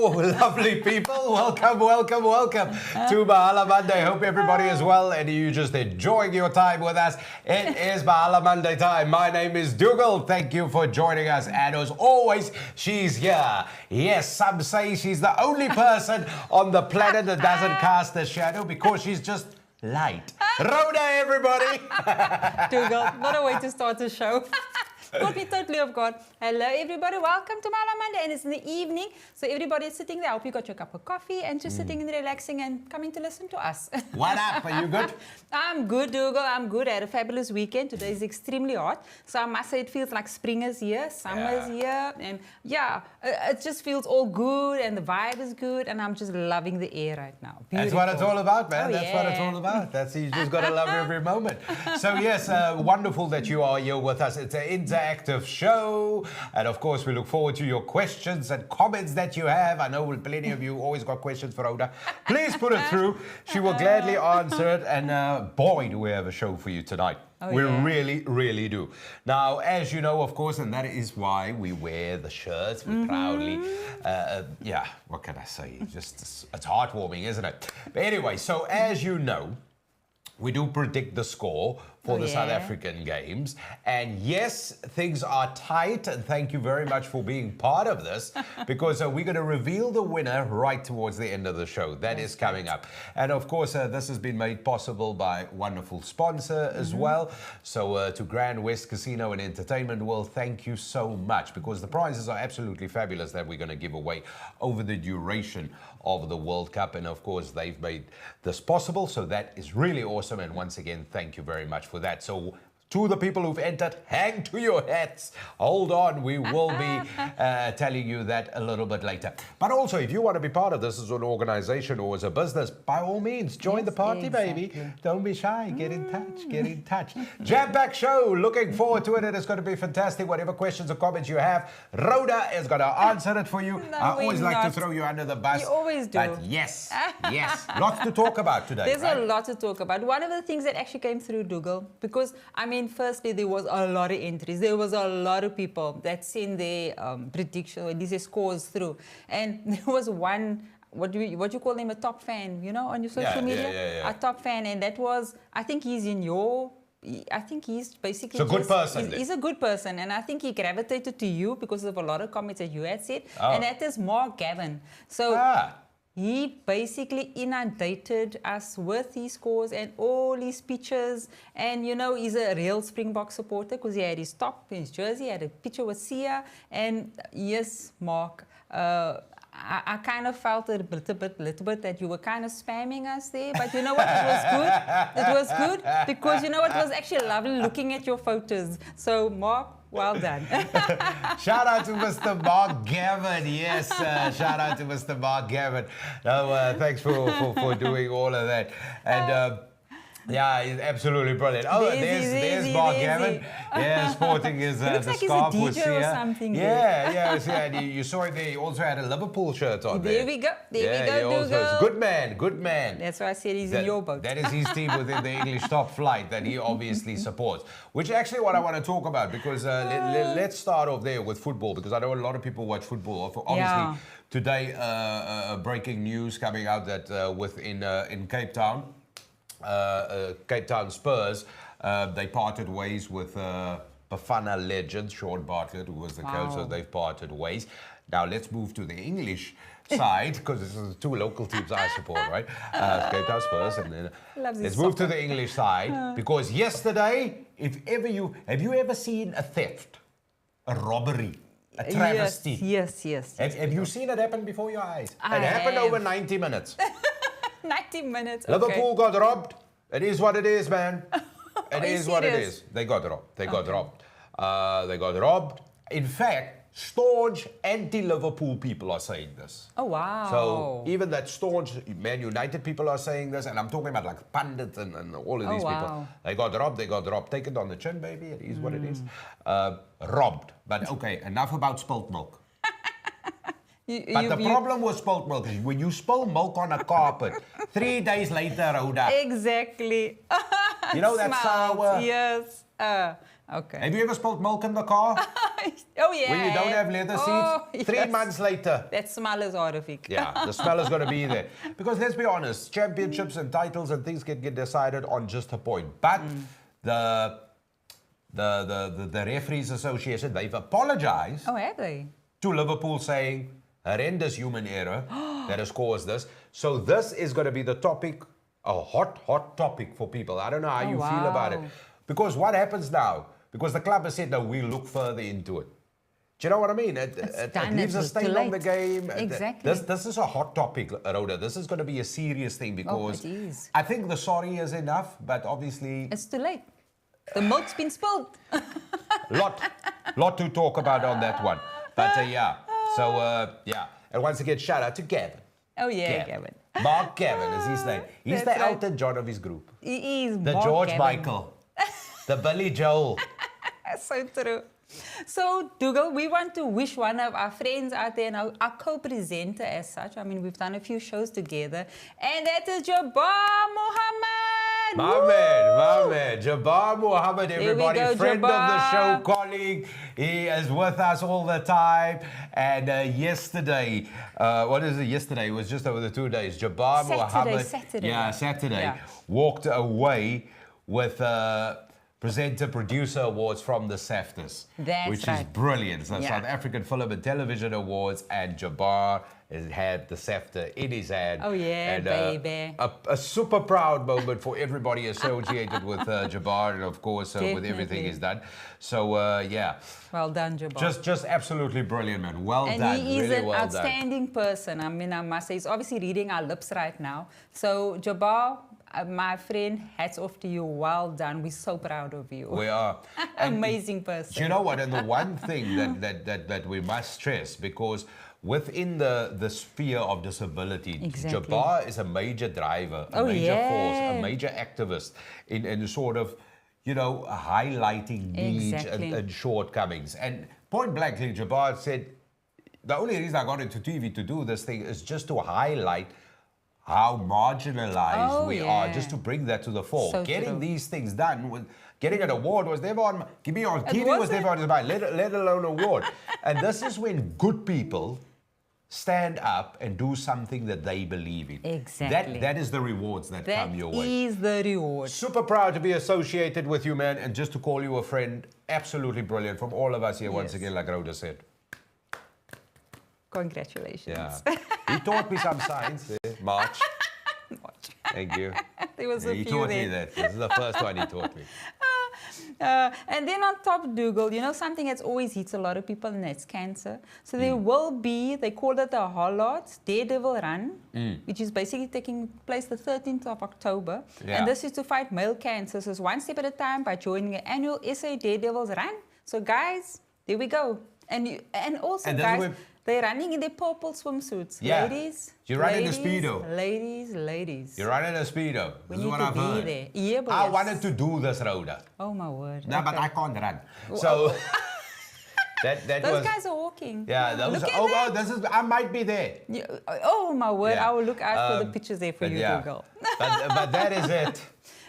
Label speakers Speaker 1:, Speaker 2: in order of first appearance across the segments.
Speaker 1: Hello, lovely people. Welcome to Mahala Monday. Hope everybody is well and you just enjoying your time with us. It is Mahala Monday time. My name is Dougal. Thank you for joining us. And as always, she's here. Yes, some say she's the only person on the planet that doesn't cast a shadow because she's just light. Rhoda, everybody.
Speaker 2: Dougal, what a way to start the show. Caught me totally off guard. Hello everybody, welcome to Mahala Monday, and it's in the evening, so everybody is sitting there. I hope you got your cup of coffee and just sitting and relaxing and coming to listen to us.
Speaker 1: What up? Are you good?
Speaker 2: I'm good, Dougal. I'm good. I had a fabulous weekend. Today is extremely hot, so I must say it feels like spring is here, summer is here, and it just feels all good and the vibe is good, and I'm just loving the air right now. Beautiful.
Speaker 1: That's what it's all about, man.
Speaker 2: Oh,
Speaker 1: That's what it's all about. You just got to love every moment. So yes, wonderful that you are here with us. It's an interactive show, and of course we look forward to your questions and comments that you have. I know plenty of you always got questions for Rhoda. Please put it through. She will gladly answer it, and boy do we have a show for you tonight. We really do. Now, as you know, of course, and that is why we wear the shirts. We proudly, what can I say? Just it's heartwarming, isn't it? But anyway, so as you know, we do predict the score for the South African games. And yes, things are tight. And thank you very much for being part of this, because we're going to reveal the winner right towards the end of the show. That is coming up. And of course, this has been made possible by wonderful sponsor as well. So to Grand West Casino and Entertainment World, thank you so much, because the prizes are absolutely fabulous that we're going to give away over the duration of the World Cup. And of course, they've made this possible. So that is really awesome. And once again, thank you very much for that. So to the people who've entered, hang to your hats. Hold on, we will be telling you that a little bit later. But also, if you want to be part of this as an organization or as a business, by all means, join the party, baby. Don't be shy. Get in touch. Get in touch. Jam-packed show. Looking forward to it. It is going to be fantastic. Whatever questions or comments you have, Rhoda is going to answer it for you.
Speaker 2: No,
Speaker 1: I always like to throw you under the bus.
Speaker 2: You always do.
Speaker 1: But yes. Lots to talk about today.
Speaker 2: There's a lot to talk about. One of the things that actually came through, Dougal, because, I mean, firstly, there was a lot of entries. There was a lot of people that sent their prediction, or at least their scores through. And there was one, what you call him, a top fan, you know, on your social media? A top fan. And that was, I think he's basically...
Speaker 1: He's a good person.
Speaker 2: He's a good person. And I think he gravitated to you because of a lot of comments that you had said. And that is Mark Gavin. So... he basically inundated us with his scores and all his pictures. And, you know, he's a real Springbok supporter because he had his top, his jersey, had a picture with Sia. And yes, Mark, I kind of felt a little bit that you were kind of spamming us there. But you know what? It was good. It was good because, you know, it was actually lovely looking at your photos. So, Mark, well done.
Speaker 1: Shout out to Mr. Mark Gavin. Yes, shout out to Mr. Mark Gavin. No, thanks for doing all of that. And yeah, he's absolutely brilliant. Oh, there's Mark Gavin. Yeah, sporting his the
Speaker 2: like
Speaker 1: scarf
Speaker 2: he's a
Speaker 1: with
Speaker 2: DJ
Speaker 1: Sia.
Speaker 2: or something.
Speaker 1: Yeah. And you saw it there. He also had a Liverpool shirt on there.
Speaker 2: There we go. There we go,
Speaker 1: Dougal. Good man.
Speaker 2: That's why I said he's in your boat.
Speaker 1: That is his team within the English top flight that he obviously supports. Which is actually what I want to talk about, because let's start off there with football, because I know a lot of people watch football. Obviously, today, breaking news coming out that in Cape Town, Cape Town Spurs, they parted ways with Bafana legend Sean Bartlett, who was the coach, so they've parted ways. Now let's move to the English side, because this is the two local teams I support, right? Cape Town Spurs, and then let's move to the English side, because yesterday, have you ever seen a theft, a robbery, a travesty?
Speaker 2: Yes.
Speaker 1: Have you seen it happen before your eyes? It happened over 90 minutes.
Speaker 2: 90 minutes.
Speaker 1: Liverpool got robbed. It is what it is, man. It is what it is. They got robbed. They got robbed. In fact, staunch anti-Liverpool people are saying this.
Speaker 2: Oh, wow.
Speaker 1: So even that staunch Man United people are saying this, and I'm talking about like pundits and all of these people. They got robbed. Take it on the chin, baby. It is what it is. Robbed. But okay, enough about spilt milk. But the problem with spilt milk is when you spill milk on a carpet, 3 days later, Rhoda.
Speaker 2: Exactly.
Speaker 1: You know that sour?
Speaker 2: Yes. Okay.
Speaker 1: Have you ever spilled milk in the car?
Speaker 2: Oh, yeah.
Speaker 1: When you don't have leather seats? 3 months later.
Speaker 2: That smell is horrific.
Speaker 1: Yeah, the smell is going to be there. Because let's be honest, championships and titles and things can get decided on just a point. But the Referees Association, they've apologized.
Speaker 2: Oh, have they?
Speaker 1: To Liverpool, saying horrendous human error that has caused this. So this is going to be the topic, a hot topic for people. I don't know how you feel about it. Because what happens now? Because the club has said, no, we'll look further into it. Do you know what I mean? It leaves a stain on the game.
Speaker 2: Exactly.
Speaker 1: This is a hot topic, Rhoda. This is going to be a serious thing because I think the sorry is enough, but obviously...
Speaker 2: It's too late. The milk's been spilled.
Speaker 1: lot to talk about on that one. But yeah, so yeah. And once again, shout out to Gavin.
Speaker 2: Oh yeah, Gavin.
Speaker 1: Mark Gavin is his name. He's the Elton John of his group.
Speaker 2: He is
Speaker 1: the
Speaker 2: Mark
Speaker 1: George
Speaker 2: Gavin.
Speaker 1: Michael. The Billy Joel.
Speaker 2: So true. So, Dougal, we want to wish one of our friends out there, and our co-presenter as such. I mean, we've done a few shows together. And that is Jabbar Muhammad.
Speaker 1: My man. Jabbar Muhammad, everybody.
Speaker 2: Go,
Speaker 1: friend
Speaker 2: Jabbar.
Speaker 1: of the show, colleague. He is with us all the time. And yesterday, what is it? Yesterday, it was just over the 2 days. Jabbar Muhammad.
Speaker 2: Saturday.
Speaker 1: Yeah, Saturday. Walked away with... Presenter Producer Awards from the SAFTAs, which is brilliant. So South African Film and Television Awards, and Jabbar has had the SAFTA in his hand.
Speaker 2: Oh yeah,
Speaker 1: and,
Speaker 2: baby.
Speaker 1: A super proud moment for everybody associated with Jabbar, and of course with everything he's done. So yeah.
Speaker 2: Well done, Jabbar.
Speaker 1: Just absolutely brilliant, man. Well done.
Speaker 2: And he is
Speaker 1: really
Speaker 2: an
Speaker 1: well
Speaker 2: outstanding person. I mean, I must say, he's obviously reading our lips right now. So Jabbar, my friend, hats off to you. Well done. We're so proud of you.
Speaker 1: We are.
Speaker 2: Amazing person.
Speaker 1: Do you know what? And the one thing that we must stress, because within the sphere of disability, Jabbar is a major driver, a major force, a major activist in sort of, you know, highlighting needs and shortcomings. And point blankly, Jabbar said, the only reason I got into TV to do this thing is just to highlight how marginalized we are, just to bring that to the fore.
Speaker 2: So
Speaker 1: getting these things done, getting an award was never on, give me on TV was never on his mind, let alone award. And this is when good people stand up and do something that they believe in.
Speaker 2: Exactly.
Speaker 1: That is the rewards that come your way.
Speaker 2: That is the reward.
Speaker 1: Super proud to be associated with you, man, and just to call you a friend, absolutely brilliant from all of us here once again, like Rhoda said.
Speaker 2: Congratulations.
Speaker 1: Yeah. He taught me some science. March. Thank you.
Speaker 2: There was a
Speaker 1: he
Speaker 2: few
Speaker 1: taught
Speaker 2: there.
Speaker 1: me that. This is the first one he taught me.
Speaker 2: And then on top, Dougal, you know, something that's always hits a lot of people, and that's cancer. So there will be, they call it the Hollards Daredevil Run, which is basically taking place the 13th of October.
Speaker 1: Yeah.
Speaker 2: And this is to fight male cancer. So it's one step at a time by joining the annual SA Daredevils Run. So guys, there we go. And also,
Speaker 1: and
Speaker 2: guys, they're running in their purple swimsuits.
Speaker 1: Yeah.
Speaker 2: Ladies,
Speaker 1: you run in a Speedo.
Speaker 2: Ladies.
Speaker 1: You run in a Speedo.
Speaker 2: We
Speaker 1: This is
Speaker 2: need
Speaker 1: what
Speaker 2: to
Speaker 1: I've
Speaker 2: be
Speaker 1: heard.
Speaker 2: there. Yeah, but
Speaker 1: I
Speaker 2: yes.
Speaker 1: wanted to do this, Rhoda.
Speaker 2: Oh my word.
Speaker 1: No, but I can't run. So that
Speaker 2: Those
Speaker 1: was...
Speaker 2: guys are walking.
Speaker 1: Yeah, those this is... I might be there.
Speaker 2: Yeah. Oh my word,
Speaker 1: Yeah.
Speaker 2: I will look out for the pictures there for you, Google.
Speaker 1: but that is it.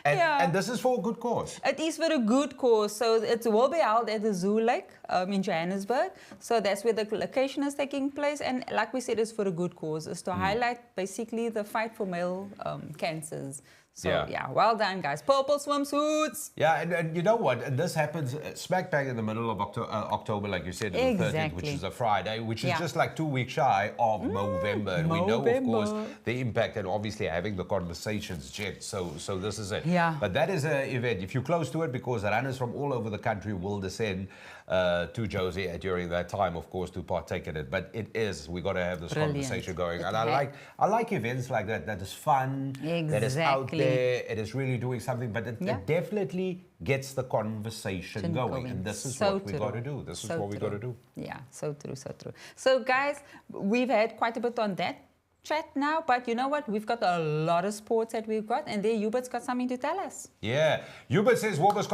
Speaker 1: And,
Speaker 2: Yeah.
Speaker 1: and this is for a good cause.
Speaker 2: It is for a good cause. So it will be held at the Zoo Lake in Johannesburg. So that's where the location is taking place. And like we said, it's for a good cause. It's to highlight basically the fight for male cancers. So yeah, well done, guys. Purple swimsuits.
Speaker 1: Yeah, and you know what? And this happens smack bang in the middle of October, like you said, the 13th, which is a Friday, which is just like 2 weeks shy of November. And we know, of course, the impact and obviously having the conversations, Jet. So this is it.
Speaker 2: Yeah.
Speaker 1: But that is an event. If you're close to it, because runners from all over the country will descend to Josie during that time, of course, to partake in it. But it is, we got to have this conversation going. And I like events like that. That is fun. That is out there. It is really doing something, but it definitely gets the conversation going. And this is what we got to do. This is what we got to do.
Speaker 2: Yeah, so true, so true. So guys, we've had quite a bit on that chat now, but you know what? We've got a lot of sports that we've got, and there Hubert's got something to tell us.
Speaker 1: Yeah. Hubert says, Wolbers,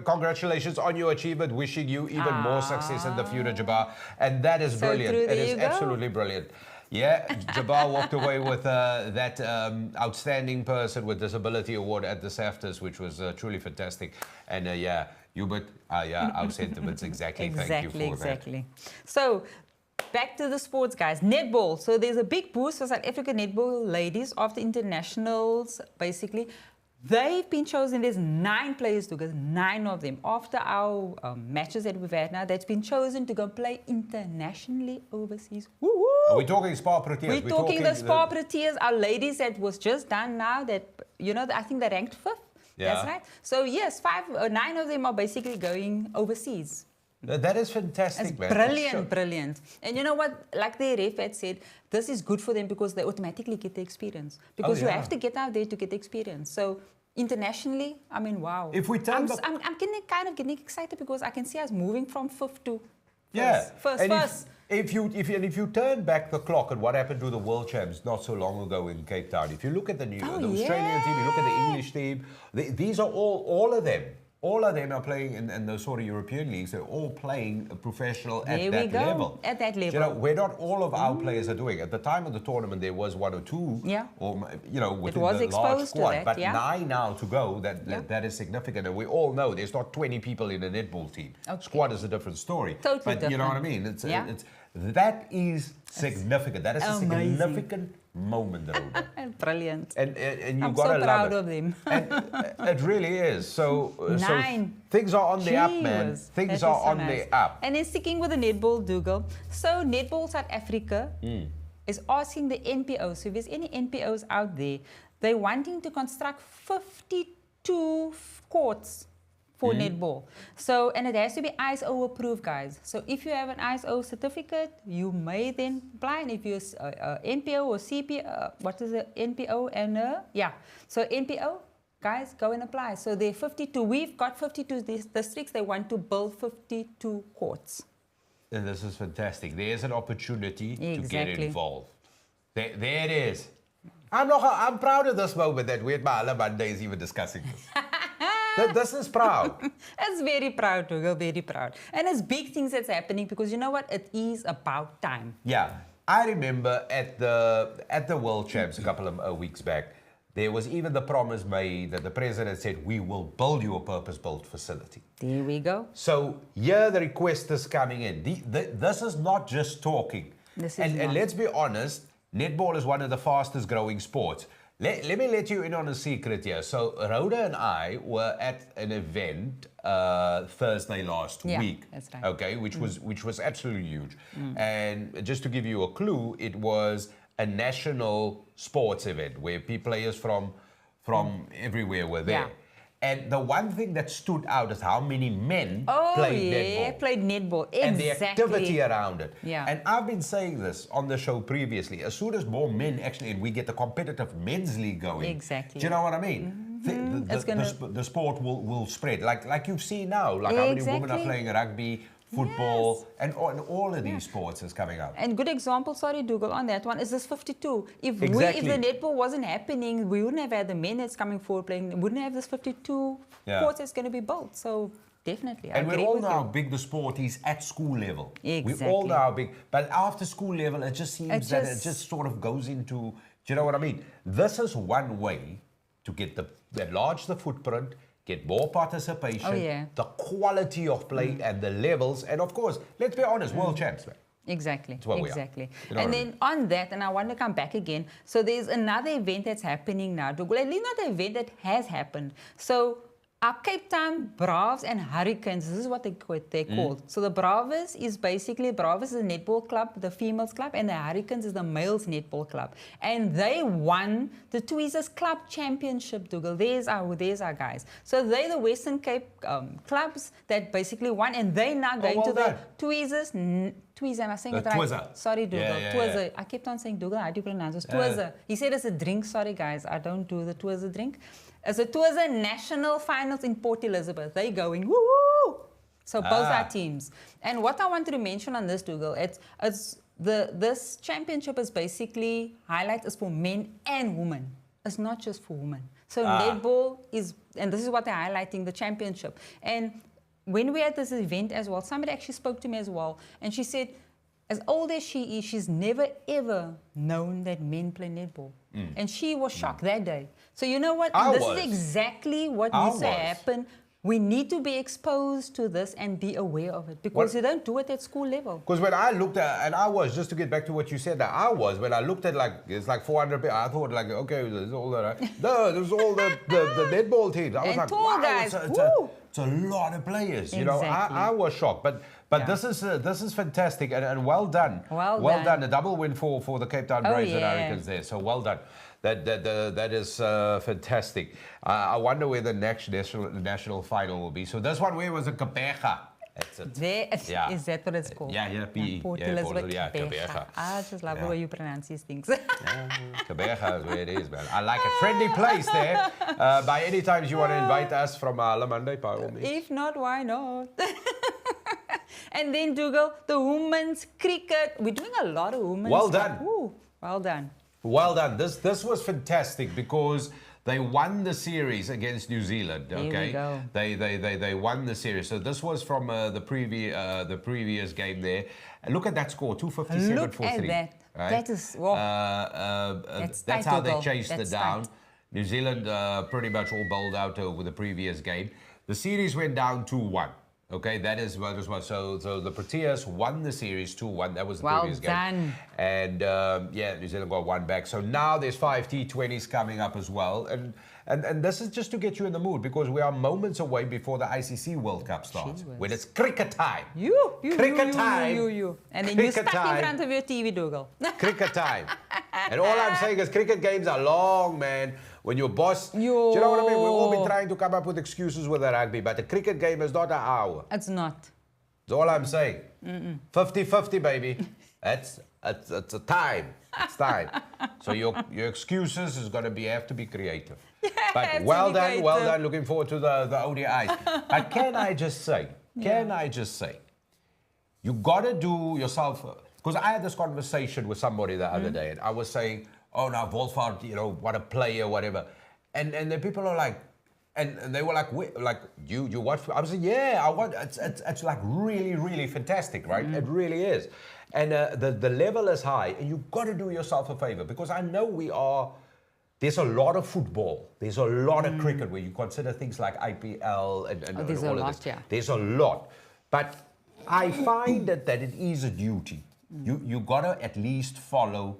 Speaker 1: congratulations on your achievement. Wishing you even more success in the future, Jabbar. And that is brilliant. It is absolutely brilliant. Yeah, Jabbar walked away with that Outstanding Person with Disability Award at the SAFTAs, which was truly fantastic. And yeah, Hubert, our sentiments exactly. Thank you for that.
Speaker 2: So, back to the sports, guys. Netball. So there's a big boost for South African netball ladies after internationals, basically. They've been chosen. There's 9 players to go, 9 of them. After our matches that we've had now, that's been chosen to go play internationally overseas. Woo-woo!
Speaker 1: Are we talking Spa Proteas?
Speaker 2: We're talking the Spa Proteas. Our ladies that was just done now, that, you know, I think they ranked 5th. Yeah. That's right. So yes, 9 of them are basically going overseas.
Speaker 1: That is fantastic,
Speaker 2: it's
Speaker 1: man.
Speaker 2: Brilliant, brilliant. And you know what? Like the ref had said, this is good for them because they automatically get the experience. Because you have to get out there to get the experience. So internationally, I mean, wow.
Speaker 1: If we turn
Speaker 2: I'm kind of getting excited because I can see us moving from 5th to
Speaker 1: first. If you turn back the clock at what happened to the World Champs not so long ago in Cape Town, if you look at the Australian team, you look at the English team, these are all of them. All of them are playing in those sort of European leagues. They're all playing professional at that level.
Speaker 2: At that level.
Speaker 1: You know, where not all of our players are doing. At the time of the tournament, there was 1 or 2.
Speaker 2: Yeah.
Speaker 1: Or, you know, within the large squad. But 9 now to go, that is significant. And we all know there's not 20 people in a netball team. Okay. Squad is a different story.
Speaker 2: Totally
Speaker 1: but
Speaker 2: different.
Speaker 1: You know what I mean? That is significant. That is a significant moment, Rhoda.
Speaker 2: Brilliant.
Speaker 1: And you've
Speaker 2: got
Speaker 1: to love it.
Speaker 2: I'm so proud of them.
Speaker 1: And it really is. So
Speaker 2: 9.
Speaker 1: Things are on the up, man. Things are on the up.
Speaker 2: And then sticking with the netball, Dougal. So Netball South Africa is asking the NPOs, so if there's any NPOs out there, they're wanting to construct 52 courts for netball. So, and it has to be ISO approved, guys. So if you have an ISO certificate, you may then apply. And if you're NPO or CPO, what is the NPO and so NPO, guys, go and apply. So there are 52. We've got 52 districts. They want to build 52 courts.
Speaker 1: And this is fantastic. There's an opportunity to get involved. There it is. I'm proud of this moment that we at MahalaMonday is even discussing this. This is proud.
Speaker 2: It's very proud, Dougal, very proud. And it's big things that's happening because you know what? It is about time.
Speaker 1: Yeah. I remember at the World Champs a couple of weeks back, there was even the promise made that the president said, we will build you a purpose-built facility.
Speaker 2: There we go.
Speaker 1: So here the request is coming in. This is not just talking. And let's be honest, netball is one of the fastest growing sports. Let me let you in on a secret here. So Rhoda and I were at an event Thursday last week.
Speaker 2: That's right.
Speaker 1: Okay, which was absolutely huge. And just to give you a clue, it was a national sports event where players from everywhere were there. Yeah. And the one thing that stood out is how many men played netball.
Speaker 2: Played netball. Exactly.
Speaker 1: And the activity around it.
Speaker 2: Yeah.
Speaker 1: And I've been saying this on the show previously. As soon as more men actually, and we get the competitive men's league going.
Speaker 2: Exactly.
Speaker 1: Do you know what I mean? The sport will spread. Like you've seen now, like how many women are playing rugby, football, and all of these sports is coming up.
Speaker 2: And good example, sorry, Dougal, on that one is this 52. If the netball wasn't happening, we wouldn't have had the men that's coming forward playing. We wouldn't have this 52 courts that's going to be built. So definitely,
Speaker 1: and we all know how big the sport is at school level.
Speaker 2: Exactly.
Speaker 1: We all know how big, but after school level, it just seems that it just sort of goes into. Do you know what I mean? This is one way to get enlarge the footprint. Get more participation, the quality of play and the levels, and of course, let's be honest, world champs, man.
Speaker 2: Exactly.
Speaker 1: That's what
Speaker 2: exactly.
Speaker 1: We are. You know
Speaker 2: and then on that, and I want to come back again. So there's another event that's happening now. At least not an event that has happened. So our Cape Town Braves and Hurricanes, this is what they're called. So the Braves is basically, Braves is a netball club, the females club, and the Hurricanes is the males netball club. And they won the Tweezers Club Championship, Dougal. There's our guys. So they're the Western Cape clubs that basically won, and they now going to the Tweezers. Tweezer, am I saying it right?
Speaker 1: Twizzler.
Speaker 2: Sorry, Dougal. Twizzler. I kept on saying Dougal. How do you pronounce it? Twizzler. He said it's a drink. Sorry, guys. I don't do the Twizzler drink. It's a Twizzler National Finals in Port Elizabeth. They're going, woo-woo! So both our teams. And what I wanted to mention on this, Dougal, this championship is basically highlights for men and women. It's not just for women. So netball is, and this is what they're highlighting, the championship. And when we had this event as well, somebody actually spoke to me as well, and she said, as old as she is, she's never ever known that men play netball. And she was shocked that day. So you know what? This is exactly what needs to happen. We need to be exposed to this and be aware of it because you don't do it at school level.
Speaker 1: Because when I looked at, and I was, just to get back to what you said, when I looked at it's like 400 people, I thought like, okay, there's all that. No, there's all the netball teams. I was like, wow,
Speaker 2: guys.
Speaker 1: it's a lot of players. You know, I was shocked. But this is fantastic and well done. Well done. A double win for the Cape Town Braves and Hurricanes there. So well done. That is fantastic. I wonder where the next national final will be. So this one, where was it? Kapeja.
Speaker 2: Is that what it's called?
Speaker 1: Yeah, PE. Kapeja.
Speaker 2: I just love the way you pronounce these things.
Speaker 1: Kapeja is where it is, man. I like it. Friendly place there. By any times you want to invite us from Mahala Monday, by all means.
Speaker 2: If not, why not? And then, Dougal, the women's cricket. We're doing a lot of women's.
Speaker 1: Well done.
Speaker 2: Ooh, well done.
Speaker 1: Well done. This was fantastic because they won the series against New Zealand. Okay,
Speaker 2: here we go.
Speaker 1: They won the series. So this was from the previous game there. And look at that score, 257
Speaker 2: look
Speaker 1: for
Speaker 2: at
Speaker 1: 3.
Speaker 2: that.
Speaker 1: Right?
Speaker 2: That is
Speaker 1: that's how they chased it down. New Zealand pretty much all bowled out over the previous game. The series went down 2-1. Okay, that is what it was. So the Proteas won the series 2-1. That was the previous game. And New Zealand got one back. So now there's 5 T20s coming up as well. And this is just to get you in the mood because we are moments away before the ICC World Cup starts. When it's cricket time. Cricket time.
Speaker 2: And then you're stuck in front of your TV, Dougal.
Speaker 1: Cricket time. And all I'm saying is cricket games are long, man. When your boss, do you know what I mean? We've all been trying to come up with excuses with the rugby, but the cricket game is not an hour.
Speaker 2: It's not.
Speaker 1: That's all I'm saying. 50-50, baby. It's a time. It's time. So your excuses is going to have to be creative. But well done. Looking forward to the ODIs. But can I just say, you got to do yourself, because I had this conversation with somebody the other day, and I was saying, oh, now Wolfhard, what a player, whatever. And then people are like, and they were like, wait, like you watch? I was like, yeah, I watch. It's like really, really fantastic, right? It really is. And the level is high, and you've got to do yourself a favor because I know there's a lot of football. There's a lot of cricket where you consider things like IPL and all of this. Yeah. There's a lot. But I find that it is a duty. You got to at least follow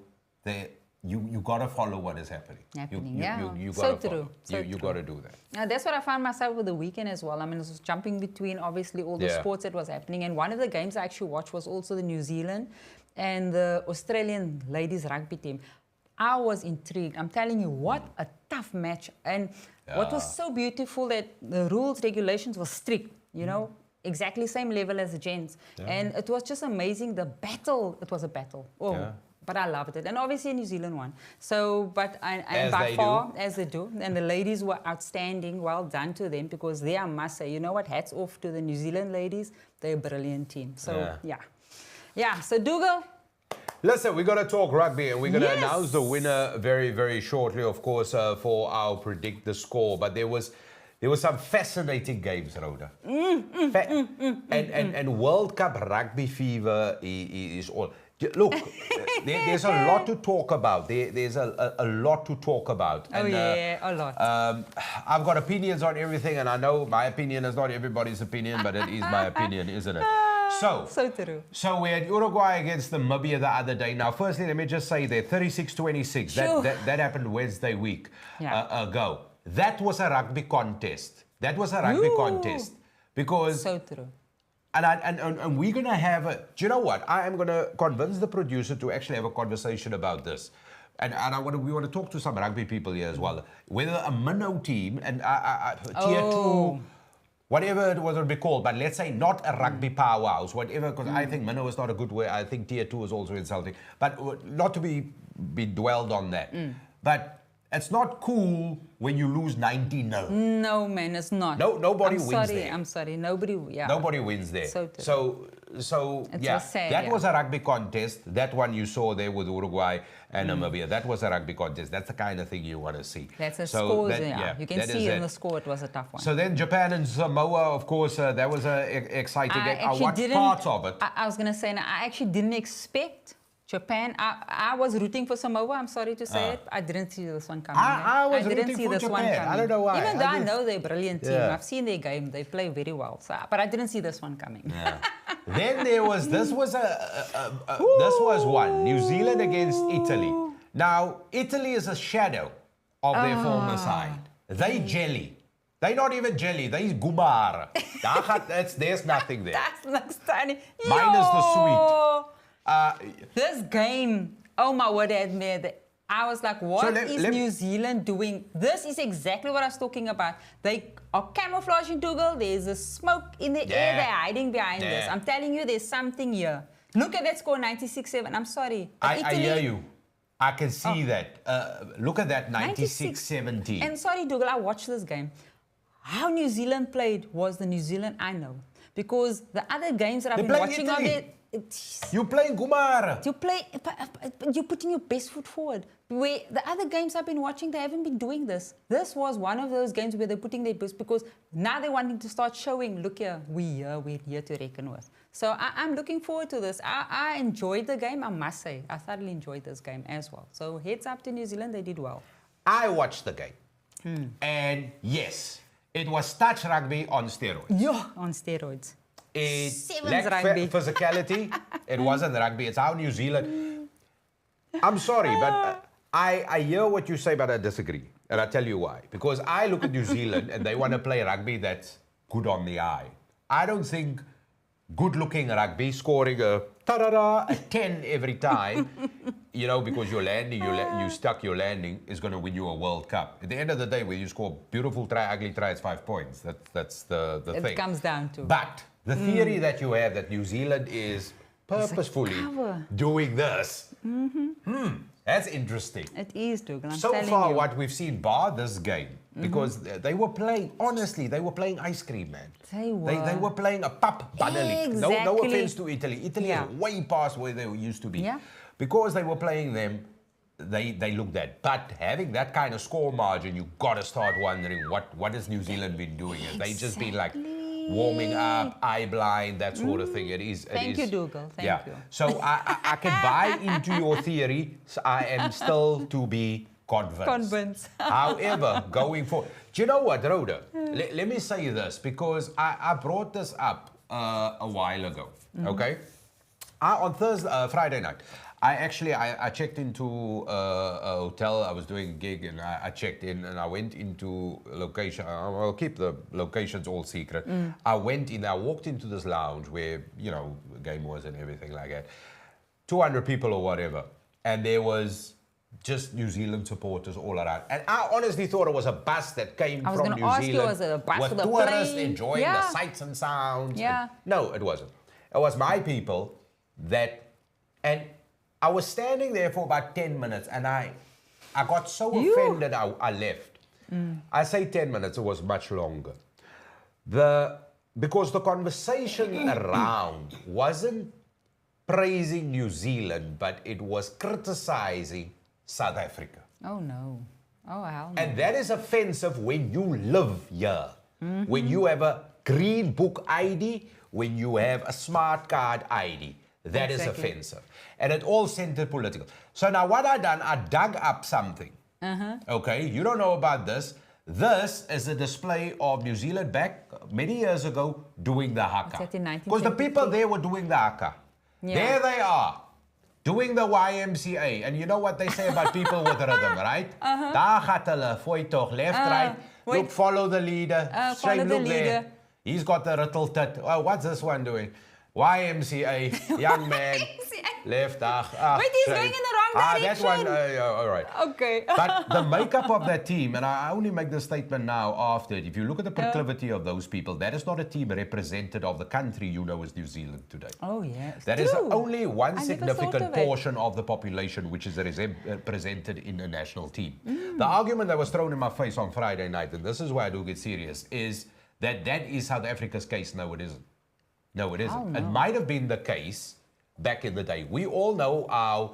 Speaker 1: you got to follow what is happening. You got to follow. You got to do that.
Speaker 2: Now, that's what I found myself with the weekend as well. I mean, it was jumping between obviously all the sports that was happening. And one of the games I actually watched was also the New Zealand and the Australian ladies rugby team. I was intrigued. I'm telling you, what a tough match. And what was so beautiful that the rules, regulations were strict, exactly same level as the gents. And it was just amazing. The battle, it was a battle. But I loved it. And obviously New Zealand won. So, as they do. And the ladies were outstanding. Well done to them because they, I must say, you know what, hats off to the New Zealand ladies. They're a brilliant team. So, so Dougal.
Speaker 1: Listen, we're going to talk rugby and we're going to announce the winner very, very shortly, of course, for our Predict the Score. But there was some fascinating games, Rhoda. And World Cup rugby fever is all... Look, there's a lot to talk about. There's a lot to talk about.
Speaker 2: And, a lot.
Speaker 1: I've got opinions on everything, and I know my opinion is not everybody's opinion, but it is my opinion, isn't it? So true. So we had Uruguay against Namibia the other day. Now, firstly, let me just say that 36-26. That happened Wednesday week ago. That was a rugby contest. Because...
Speaker 2: So true.
Speaker 1: And we're going to have do you know what? I am going to convince the producer to actually have a conversation about this. And we want to talk to some rugby people here as well. Whether a minnow team and tier 2, whatever it was going to be called, but let's say not a rugby powerhouse, whatever, because I think minnow is not a good word. I think tier 2 is also insulting. But not to be dwelled on that. But It's not cool when you lose 90-0.
Speaker 2: No, man, it's not.
Speaker 1: No, nobody wins there.
Speaker 2: I'm sorry. Nobody,
Speaker 1: Nobody wins there. So yeah,
Speaker 2: sad,
Speaker 1: that was a rugby contest. That one you saw there with Uruguay and Namibia. That was a rugby contest. That's the kind of thing you want to see.
Speaker 2: That's a score. You can see in the score it was a tough one.
Speaker 1: So then Japan and Samoa, of course, that was an exciting game. I watched parts of it.
Speaker 2: I was going to say, I actually didn't expect Japan. I was rooting for Samoa, I'm sorry to say it. I didn't see this one coming.
Speaker 1: I didn't see this one coming. I don't know why.
Speaker 2: Even though I know they're a brilliant team. I've seen their game. They play very well. So, but I didn't see this one coming.
Speaker 1: Yeah. Then this was one. New Zealand against Italy. Now, Italy is a shadow of their former side. They jelly. They're not even jelly. They're gumar. There's nothing there.
Speaker 2: That's not stunning.
Speaker 1: Minus the sweet.
Speaker 2: This game, oh my word, I was like, what is New Zealand doing? This is exactly what I was talking about. They are camouflaging Dougal. There's a smoke in the air. They're hiding behind this. I'm telling you, there's something here. Look at that score, 96-7. I'm sorry.
Speaker 1: I hear you. I can see that. Look at that, 96-17.
Speaker 2: And sorry, Dougal, I watched this game. How New Zealand played was the New Zealand I know. Because the other games that I've been watching on there...
Speaker 1: You're playing Gumar.
Speaker 2: You're putting your best foot forward. Where the other games I've been watching, they haven't been doing this. This was one of those games where they're putting their best because now they're wanting to start showing, look here, we're here to reckon with. So I'm looking forward to this. I enjoyed the game, I must say. I thoroughly enjoyed this game as well. So heads up to New Zealand, they did well.
Speaker 1: I watched the game. And yes, it was touch rugby on steroids.
Speaker 2: Yeah, on steroids.
Speaker 1: It lacked physicality. It wasn't rugby. It's how New Zealand... I'm sorry, but I hear what you say, but I disagree. And I'll tell you why. Because I look at New Zealand and they want to play rugby that's good on the eye. I don't think good-looking rugby, scoring a 10 every time, because you're landing, you stuck your landing, is going to win you a World Cup. At the end of the day, when you score beautiful try, ugly try, it's 5 points. That's the thing.
Speaker 2: It comes down to.
Speaker 1: But the theory that you have that New Zealand is purposefully doing this, that's interesting.
Speaker 2: It is, Dougal.
Speaker 1: So far, what we've seen, bar this game, because they were playing, honestly, they were playing ice cream, man.
Speaker 2: They were.
Speaker 1: They were playing a pap banalik.
Speaker 2: Exactly.
Speaker 1: No offense to Italy. Italy is way past where they used to be.
Speaker 2: Yeah.
Speaker 1: Because they were playing them, they looked at. But having that kind of score margin, you got to start wondering what has New Zealand been doing? And they just been like warming up, eye blind, that sort of thing.
Speaker 2: Thank you, Dougal. Thank you.
Speaker 1: So I can buy into your theory. So I am still to be convinced. However, going forward, do you know what, Rhoda? Let me say this because I brought this up a while ago. Okay, on Friday night, I checked into a hotel. I was doing a gig and I checked in and I went into a location. I'll keep the locations all secret. I walked into this lounge where, the game was and everything like that. 200 people or whatever. And there was just New Zealand supporters all around. And I honestly thought it was a bus that came from New Zealand
Speaker 2: was it a bus
Speaker 1: with tourists enjoying the sights and sounds.
Speaker 2: Yeah.
Speaker 1: No, it wasn't. It was my people and I was standing there for about 10 minutes and I got so offended I left. I say 10 minutes, it was much longer. Because the conversation around wasn't praising New Zealand, but it was criticizing South Africa.
Speaker 2: Oh no. Oh hell no.
Speaker 1: And that is offensive when you live here. When you have a green book ID, when you have a smart card ID. That is offensive. And it all centered political. So now what I dug up something. Okay, you don't know about this. This is a display of New Zealand back many years ago doing the haka. Because the people there were doing the haka. Yeah. There they are, doing the YMCA. And you know what they say about people with rhythm, right? Daar gaat hulle, fooi toch, left, right. Look, follow the leader.
Speaker 2: Follow the leader.
Speaker 1: There. He's got the little tit. Oh, what's this one doing? YMCA, young man, left.
Speaker 2: Wait, he's going in the wrong direction.
Speaker 1: That one, all right.
Speaker 2: Okay.
Speaker 1: But the makeup of that team, and I only make the statement now after it, if you look at the proclivity of those people, that is not a team representative of the country you know as New Zealand today.
Speaker 2: Oh, yes.
Speaker 1: That is only one
Speaker 2: I never
Speaker 1: significant
Speaker 2: thought of it.
Speaker 1: portion of the population which is represented in a national team. The argument that was thrown in my face on Friday night, and this is why I do get serious, is that is South Africa's case. No, it isn't. No, it isn't.
Speaker 2: Oh, no.
Speaker 1: It might have been the case back in the day. We all know our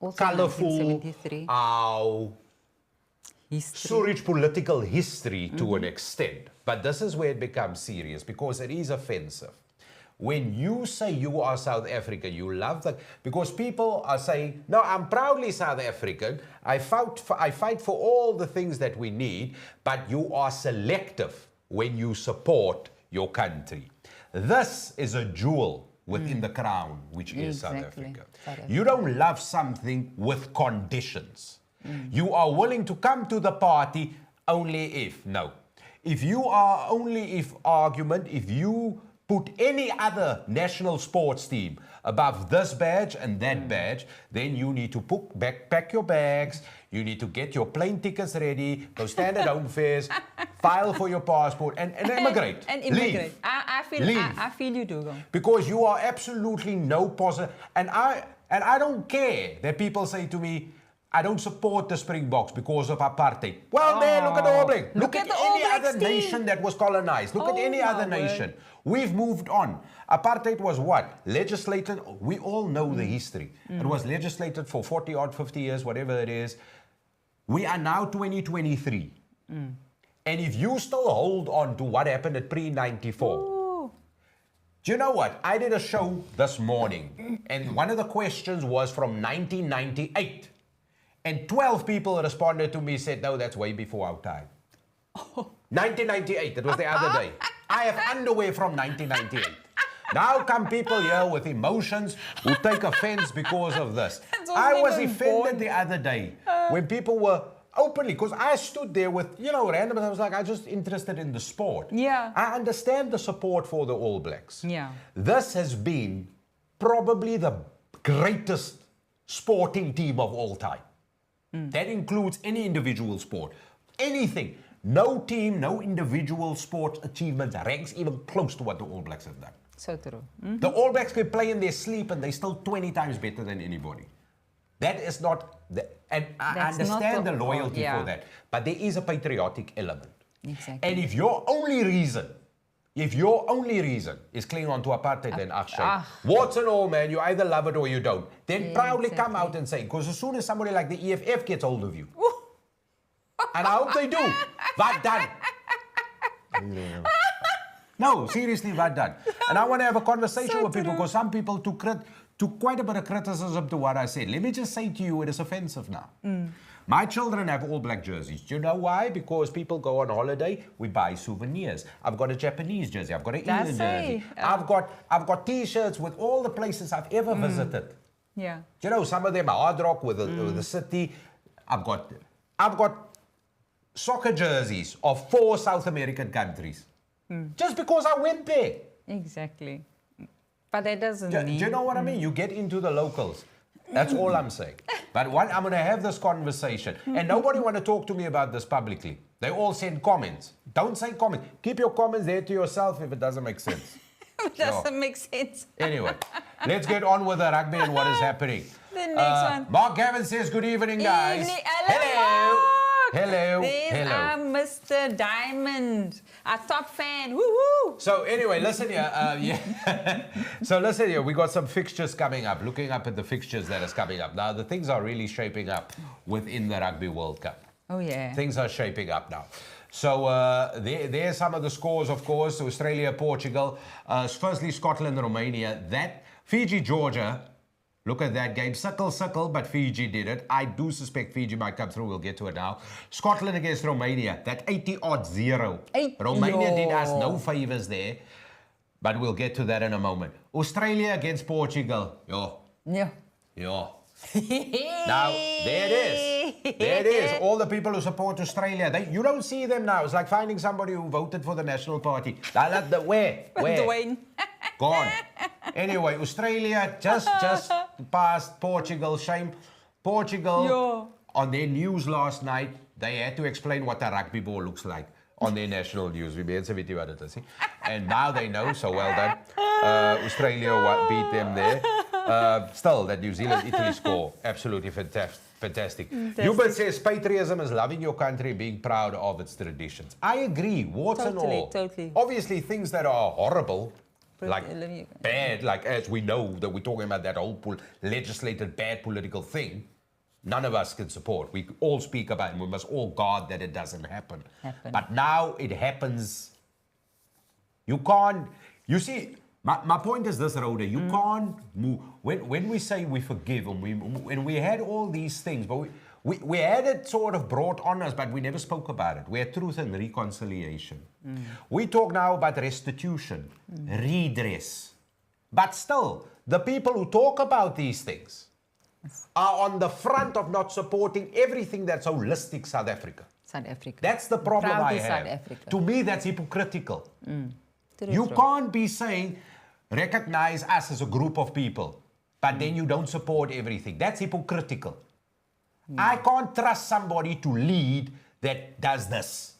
Speaker 2: Also
Speaker 1: colourful,
Speaker 2: 1973.
Speaker 1: our
Speaker 2: History.
Speaker 1: so rich political history to an extent. But this is where it becomes serious because it is offensive. When you say you are South African, you love that, because people are saying, no, I'm proudly South African. I fight for all the things that we need, but you are selective when you support your country. This is a jewel within the crown, which is South Africa. You don't love something with conditions. You are willing to come to the party only if, no. If you are only if argument, if you put any other national sports team above this badge and that badge, then you need to pack your bags, you need to get your plane tickets ready, go stand at home fairs, file for your passport, and immigrate.
Speaker 2: And immigrate.
Speaker 1: Leave.
Speaker 2: I feel you do go.
Speaker 1: Because you are absolutely no positive. And I don't care that people say to me, I don't support the Springboks because of apartheid. Well, man, look at the All Blacks. Look at any other nation that was colonized. Look at any other nation. We've moved on. Apartheid was what? Legislated. We all know the history. It was legislated for 40 or 50 years, whatever it is. We are now 2023. And if you still hold on to what happened at pre-94, do you know what? I did a show this morning, and one of the questions was from 1998. And 12 people responded to me, said, no, that's way before our time. 1998, that was the other day. I have underwear from 1998. Now come people here with emotions who take offense because of this. I was offended the other day when people were openly, because I stood there with, random, and I was like, I'm just interested in the sport.
Speaker 2: Yeah.
Speaker 1: I understand the support for the All Blacks.
Speaker 2: Yeah.
Speaker 1: This has been probably the greatest sporting team of all time. That includes any individual sport. Anything. No team, no individual sports achievements ranks even close to what the All Blacks have done.
Speaker 2: So true.
Speaker 1: The All Blacks can play in their sleep and they're still 20 times better than anybody. That is not... and I understand the loyalty for that. But there is a patriotic element.
Speaker 2: Exactly.
Speaker 1: And if your only reason is clinging on to apartheid, then what's and all, man, you either love it or you don't. Then proudly come out and say, because as soon as somebody like the EFF gets hold of you, and I hope they do, what done? No, seriously, what done? And I want to have a conversation with people, because some people took quite a bit of criticism to what I said. Let me just say to you, it is offensive now. My children have All Black jerseys. Do you know why? Because people go on holiday, we buy souvenirs. I've got a Japanese jersey. I've got an Indian jersey. I've got T-shirts with all the places I've ever visited.
Speaker 2: Yeah.
Speaker 1: Do you know, some of them are Hard Rock with the city. I've got soccer jerseys of 4 South American countries. Just because I went there.
Speaker 2: Exactly. But that doesn't
Speaker 1: Do
Speaker 2: mean...
Speaker 1: you know what I mean? You get into the locals. That's all I'm saying. But I'm going to have this conversation. And nobody want to talk to me about this publicly. They all send comments. Don't say comments. Keep your comments there to yourself if it doesn't make sense.
Speaker 2: It doesn't make sense.
Speaker 1: Anyway, let's get on with the rugby and what is happening.
Speaker 2: The next one.
Speaker 1: Mark Gavin says, good evening, guys.
Speaker 2: Evening.
Speaker 1: Hello. Hello.
Speaker 2: There's our Mr. Diamond, our top fan. Woo-hoo.
Speaker 1: So anyway, listen here. So listen here. We got some fixtures coming up. Looking up at the fixtures that is coming up. Now, the things are really shaping up within the Rugby World Cup.
Speaker 2: Oh, yeah.
Speaker 1: Things are shaping up now. So there's some of the scores, of course. Australia, Portugal. Firstly, Scotland, Romania. That Fiji, Georgia. Look at that game. Sickle, but Fiji did it. I do suspect Fiji might come through. We'll get to it now. Scotland against Romania. That 80-0. Romania did us no favors there. But we'll get to that in a moment. Australia against Portugal.
Speaker 2: Yeah.
Speaker 1: Now, there it is. There it is. All the people who support Australia. You don't see them now. It's like finding somebody who voted for the National Party. Where?
Speaker 2: Dwayne.
Speaker 1: Gone. Anyway, Australia just passed Portugal. Shame. Portugal, on their news last night, they had to explain what a rugby ball looks like on their national news. And now they know, so well done. Australia beat them there. Still, that New Zealand-Italy score, absolutely fantastic. Hubert says, patriotism is loving your country, being proud of its traditions. I agree, warts and all.
Speaker 2: Totally.
Speaker 1: Obviously, things that are horrible, like bad, like as we know that we're talking about that whole legislated bad political thing, none of us can support. We all speak about it, and we must all guard that it doesn't happen. But now it happens. You can't, you see, my point is this, Rhoda, you can't move. When we say we forgive, and we had all these things, but we had it sort of brought on us, but we never spoke about it. We had truth and reconciliation. We talk now about restitution, redress. But still, the people who talk about these things are on the front of not supporting everything that's holistic South Africa. That's the problem I have. To me, that's hypocritical. You can't be saying, recognize us as a group of people, but then you don't support everything. That's hypocritical. I can't trust somebody to lead that does this.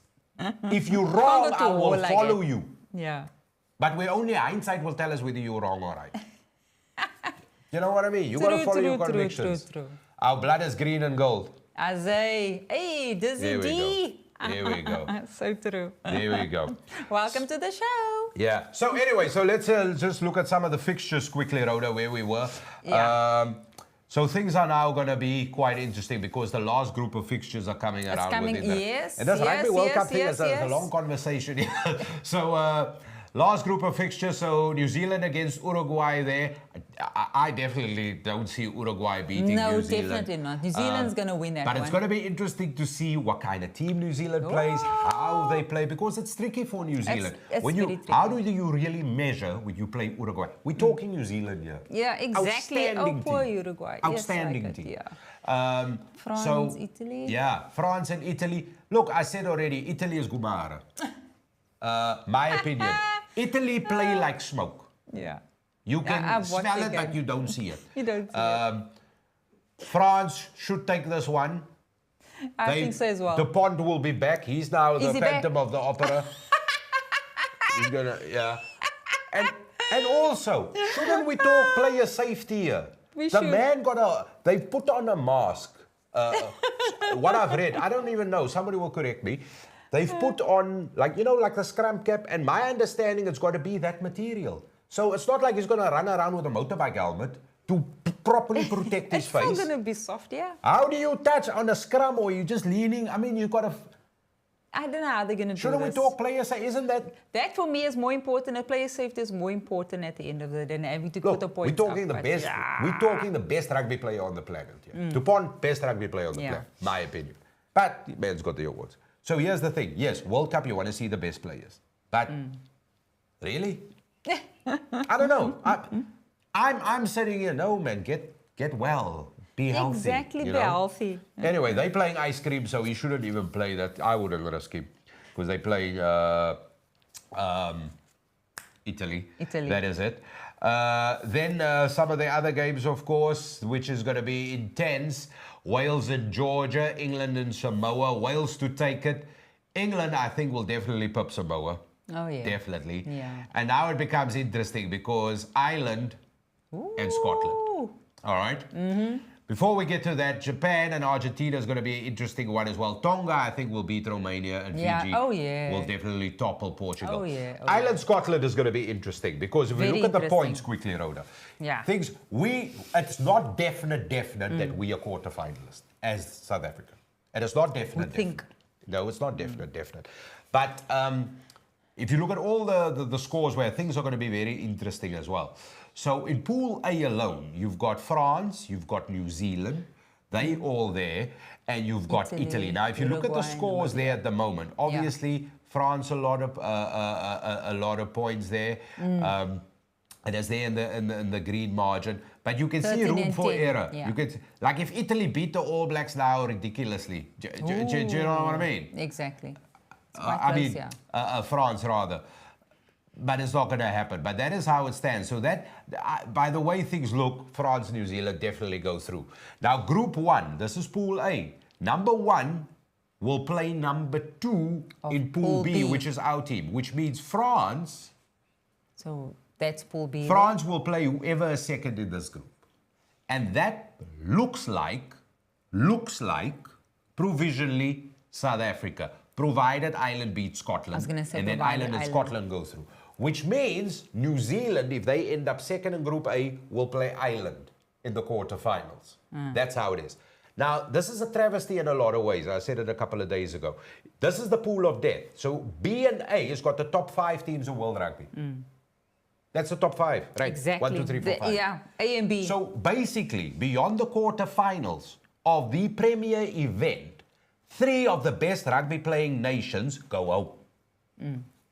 Speaker 1: If you're wrong, I will follow you.
Speaker 2: Yeah.
Speaker 1: But only hindsight will tell us whether you're wrong or right. You know what I mean? You got to follow your convictions.
Speaker 2: True.
Speaker 1: Our blood is green and gold.
Speaker 2: Azay. Hey, Dizzy D.
Speaker 1: There we go.
Speaker 2: So true.
Speaker 1: There we go.
Speaker 2: Welcome to the show.
Speaker 1: Yeah. So anyway, so let's just look at some of the fixtures quickly, Rhoda, where we were.
Speaker 2: Yeah.
Speaker 1: So things are now going to be quite interesting because the last group of fixtures are coming around.
Speaker 2: Yes.
Speaker 1: And this Rugby World Cup thing is a long conversation here. So last group of fixtures, so New Zealand against Uruguay there. I definitely don't see Uruguay beating New Zealand.
Speaker 2: No, definitely not. New Zealand's going to win that one.
Speaker 1: But it's going to be interesting to see what kind of team New Zealand plays, how they play, because it's tricky for New Zealand. How do you really measure when you play Uruguay? We're talking New Zealand here.
Speaker 2: Yeah, exactly. Poor Uruguay.
Speaker 1: Outstanding team.
Speaker 2: Yeah. France, Italy.
Speaker 1: Yeah, France and Italy. Look, I said already, Italy is Gumara. My opinion. Italy play like smoke.
Speaker 2: Yeah.
Speaker 1: You can smell it, but you don't see it.
Speaker 2: You don't see it.
Speaker 1: France should take this one.
Speaker 2: I think so as well.
Speaker 1: Dupont will be back. He's now the Phantom of the Opera. He's gonna, yeah. And also, shouldn't we talk player safety here? The man they've put on a mask. What I've read, I don't even know. Somebody will correct me. They've put on, like the scrum cap, and my understanding it's got to be that material. So it's not like he's going to run around with a motorbike helmet to properly protect his face.
Speaker 2: It's still going to be soft, yeah.
Speaker 1: How do you touch on a scrum, or you just leaning? I mean, you've got to...
Speaker 2: I don't know how they're going to do this.
Speaker 1: Shouldn't we talk player safety? Isn't that...
Speaker 2: That for me is more important. A player safety is more important at the end of the day than having to put a point
Speaker 1: we're talking the best. Yeah. We're talking the best rugby player on the planet. Yeah. Dupont, best rugby player on the planet, my opinion. But the man's got the awards. So here's the thing. Yes, World Cup, you want to see the best players. But really? I don't know. I'm sitting here, no man, get well. Be healthy.
Speaker 2: Exactly, be healthy.
Speaker 1: Anyway, they're playing ice cream, so he shouldn't even play that. I wouldn't risk him. Because they're playing Italy. That is it. Then some of the other games, of course, which is going to be intense. Wales and Georgia, England and Samoa. Wales to take it. England, I think, will definitely pip Samoa.
Speaker 2: Oh, yeah.
Speaker 1: Definitely.
Speaker 2: Yeah.
Speaker 1: And now it becomes interesting because Ireland and Scotland. All right? Mm-hmm. Before we get to that, Japan and Argentina is going to be an interesting one as well. Tonga, I think, will beat Romania, and Fiji will definitely topple Portugal. Ireland, Scotland is going to be interesting because if we look at the points quickly, Rhoda, it's not definite that we are quarterfinalists as South Africa. And it's not definite. No, it's not definite. But if you look at all the scores where things are going to be very interesting as well. So in Pool A alone, you've got France, you've got New Zealand, they all there, and you've got Italy. Now, if you look at the scores there at the moment, obviously France a lot of points there, and it's there in the green margin. But you can see room for error. Yeah. You could, like if Italy beat the All Blacks now ridiculously, do you know what I mean?
Speaker 2: Exactly.
Speaker 1: France rather. But it's not going to happen. But that is how it stands. So that, by the way things look, France, New Zealand definitely go through. Now, Group 1, this is Pool A. Number 1 will play number 2 in Pool B, which is our team, which means France.
Speaker 2: So that's Pool B.
Speaker 1: France will play whoever is second in this group. And that looks like, provisionally, South Africa, provided Ireland beats Scotland.
Speaker 2: I was gonna say
Speaker 1: and then Ireland and Scotland go through. Which means New Zealand, if they end up second in Group A, will play Ireland in the quarterfinals. That's how it is. Now, this is a travesty in a lot of ways. I said it a couple of days ago. This is the pool of death. So B and A has got the top 5 teams of world rugby. That's the top 5, right?
Speaker 2: Exactly.
Speaker 1: 1, 2, 3, 4, 5.
Speaker 2: Yeah, A and B.
Speaker 1: So basically, beyond the quarterfinals of the premier event, 3 of the best rugby playing nations go out.